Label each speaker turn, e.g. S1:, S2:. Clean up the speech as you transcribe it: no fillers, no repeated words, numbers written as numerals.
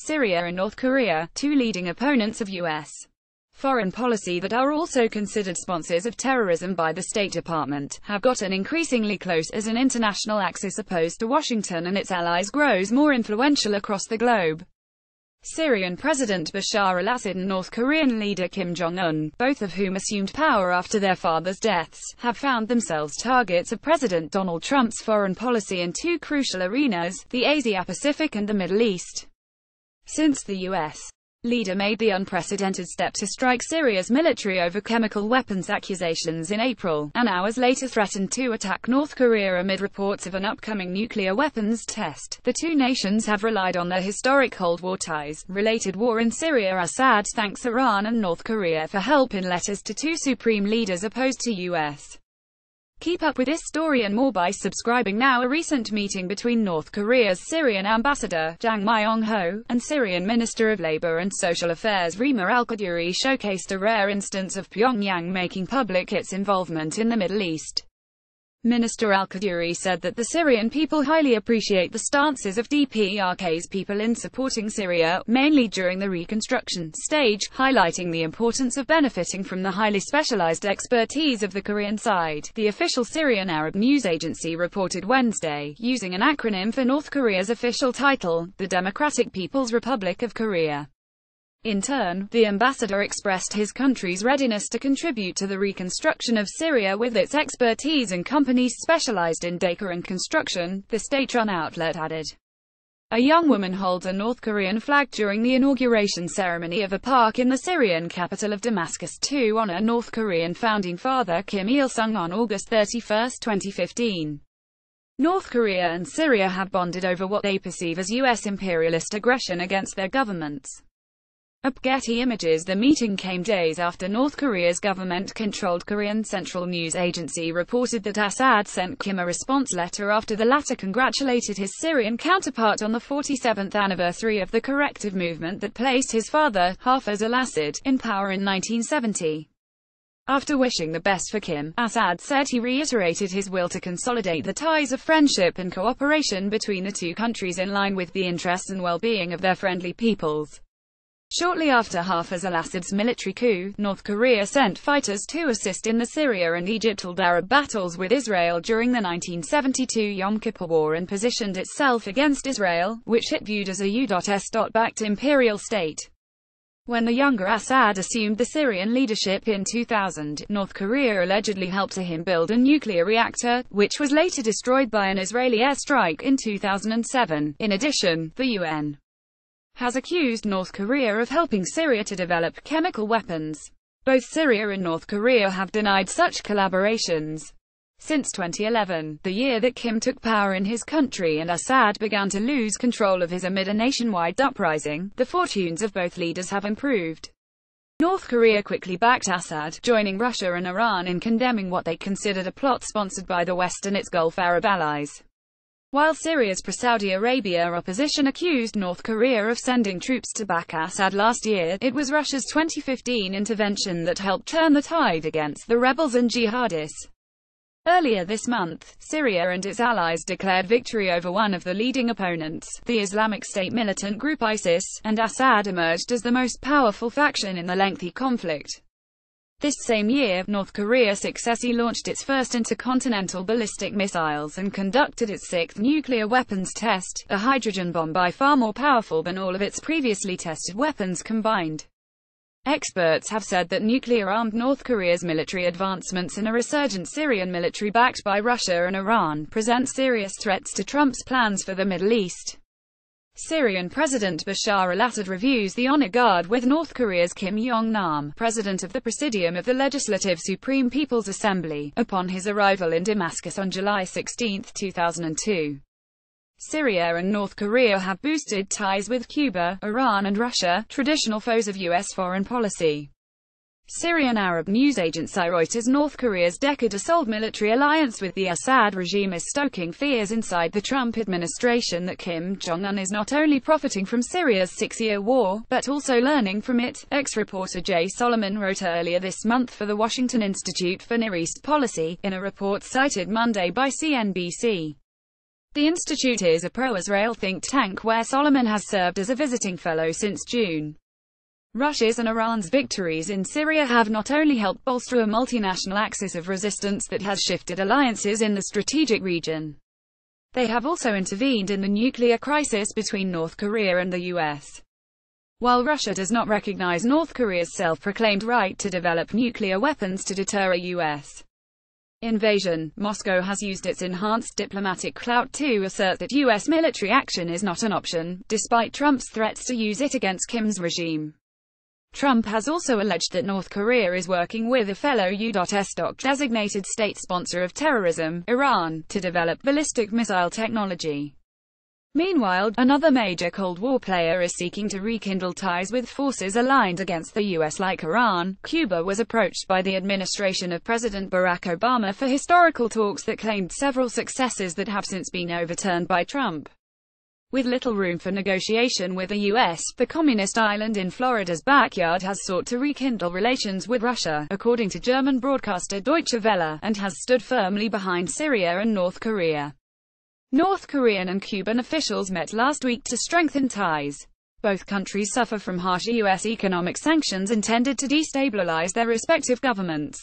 S1: Syria and North Korea, two leading opponents of U.S. foreign policy that are also considered sponsors of terrorism by the State Department, have gotten increasingly close as an international axis opposed to Washington and its allies grows more influential across the globe. Syrian President Bashar al-Assad and North Korean leader Kim Jong-un, both of whom assumed power after their fathers' deaths, have found themselves targets of President Donald Trump's foreign policy in two crucial arenas, the Asia-Pacific and the Middle East. Since the U.S. leader made the unprecedented step to strike Syria's military over chemical weapons accusations in April, and hours later threatened to attack North Korea amid reports of an upcoming nuclear weapons test, the two nations have relied on their historic Cold War ties. Related war in Syria. Assad thanks Iran and North Korea for help in letters to two supreme leaders opposed to U.S. Keep up with this story and more by subscribing now. A recent meeting between North Korea's Syrian ambassador, Jang Myong-ho, and Syrian Minister of Labor and Social Affairs Rima al-Qaduri showcased a rare instance of Pyongyang making public its involvement in the Middle East. Minister al-Qaduri said that the Syrian people highly appreciate the stances of DPRK's people in supporting Syria, mainly during the reconstruction stage, highlighting the importance of benefiting from the highly specialized expertise of the Korean side, the official Syrian Arab news agency reported Wednesday, using an acronym for North Korea's official title, the Democratic People's Republic of Korea. In turn, the ambassador expressed his country's readiness to contribute to the reconstruction of Syria with its expertise and companies specialized in data and construction, the state-run outlet added. A young woman holds a North Korean flag during the inauguration ceremony of a park in the Syrian capital of Damascus to honor North Korean founding father Kim Il-sung on August 31, 2015. North Korea and Syria have bonded over what they perceive as U.S. imperialist aggression against their governments. Getty Images. The meeting came days after North Korea's government-controlled Korean Central News Agency reported that Assad sent Kim a response letter after the latter congratulated his Syrian counterpart on the 47th anniversary of the corrective movement that placed his father, Hafez al-Assad, in power in 1970. After wishing the best for Kim, Assad said he reiterated his will to consolidate the ties of friendship and cooperation between the two countries in line with the interests and well-being of their friendly peoples. Shortly after Hafez al-Assad's military coup, North Korea sent fighters to assist in the Syria and Egypt-Arab battles with Israel during the 1972 Yom Kippur War and positioned itself against Israel, which it viewed as a U.S.-backed imperial state. When the younger Assad assumed the Syrian leadership in 2000, North Korea allegedly helped him build a nuclear reactor, which was later destroyed by an Israeli airstrike in 2007. In addition, the UN has accused North Korea of helping Syria to develop chemical weapons. Both Syria and North Korea have denied such collaborations. Since 2011, the year that Kim took power in his country and Assad began to lose control of his amid a nationwide uprising, the fortunes of both leaders have improved. North Korea quickly backed Assad, joining Russia and Iran in condemning what they considered a plot sponsored by the West and its Gulf Arab allies. While Syria's pro-Saudi Arabia opposition accused North Korea of sending troops to back Assad last year, it was Russia's 2015 intervention that helped turn the tide against the rebels and jihadists. Earlier this month, Syria and its allies declared victory over one of the leading opponents, the Islamic State militant group ISIS, and Assad emerged as the most powerful faction in the lengthy conflict. This same year, North Korea successfully launched its first intercontinental ballistic missiles and conducted its sixth nuclear weapons test, a hydrogen bomb by far more powerful than all of its previously tested weapons combined. Experts have said that nuclear-armed North Korea's military advancements and a resurgent Syrian military backed by Russia and Iran present serious threats to Trump's plans for the Middle East. Syrian President Bashar al-Assad reviews the honor guard with North Korea's Kim Jong-nam, president of the Presidium of the Legislative Supreme People's Assembly, upon his arrival in Damascus on July 16, 2002. Syria and North Korea have boosted ties with Cuba, Iran and Russia, traditional foes of U.S. foreign policy. Syrian Arab news agency Reuters. North Korea's decade-old military alliance with the Assad regime is stoking fears inside the Trump administration that Kim Jong-un is not only profiting from Syria's six-year war, but also learning from it, ex-reporter Jay Solomon wrote earlier this month for the Washington Institute for Near East Policy, in a report cited Monday by CNBC. The institute is a pro-Israel think tank where Solomon has served as a visiting fellow since June. Russia's and Iran's victories in Syria have not only helped bolster a multinational axis of resistance that has shifted alliances in the strategic region, they have also intervened in the nuclear crisis between North Korea and the US. While Russia does not recognize North Korea's self-proclaimed right to develop nuclear weapons to deter a US invasion, Moscow has used its enhanced diplomatic clout to assert that US military action is not an option, despite Trump's threats to use it against Kim's regime. Trump has also alleged that North Korea is working with a fellow U.S. designated state sponsor of terrorism, Iran, to develop ballistic missile technology. Meanwhile, another major Cold War player is seeking to rekindle ties with forces aligned against the U.S. like Iran. Cuba was approached by the administration of President Barack Obama for historical talks that claimed several successes that have since been overturned by Trump. With little room for negotiation with the U.S., the communist island in Florida's backyard has sought to rekindle relations with Russia, according to German broadcaster Deutsche Welle, and has stood firmly behind Syria and North Korea. North Korean and Cuban officials met last week to strengthen ties. Both countries suffer from harsh U.S. economic sanctions intended to destabilize their respective governments.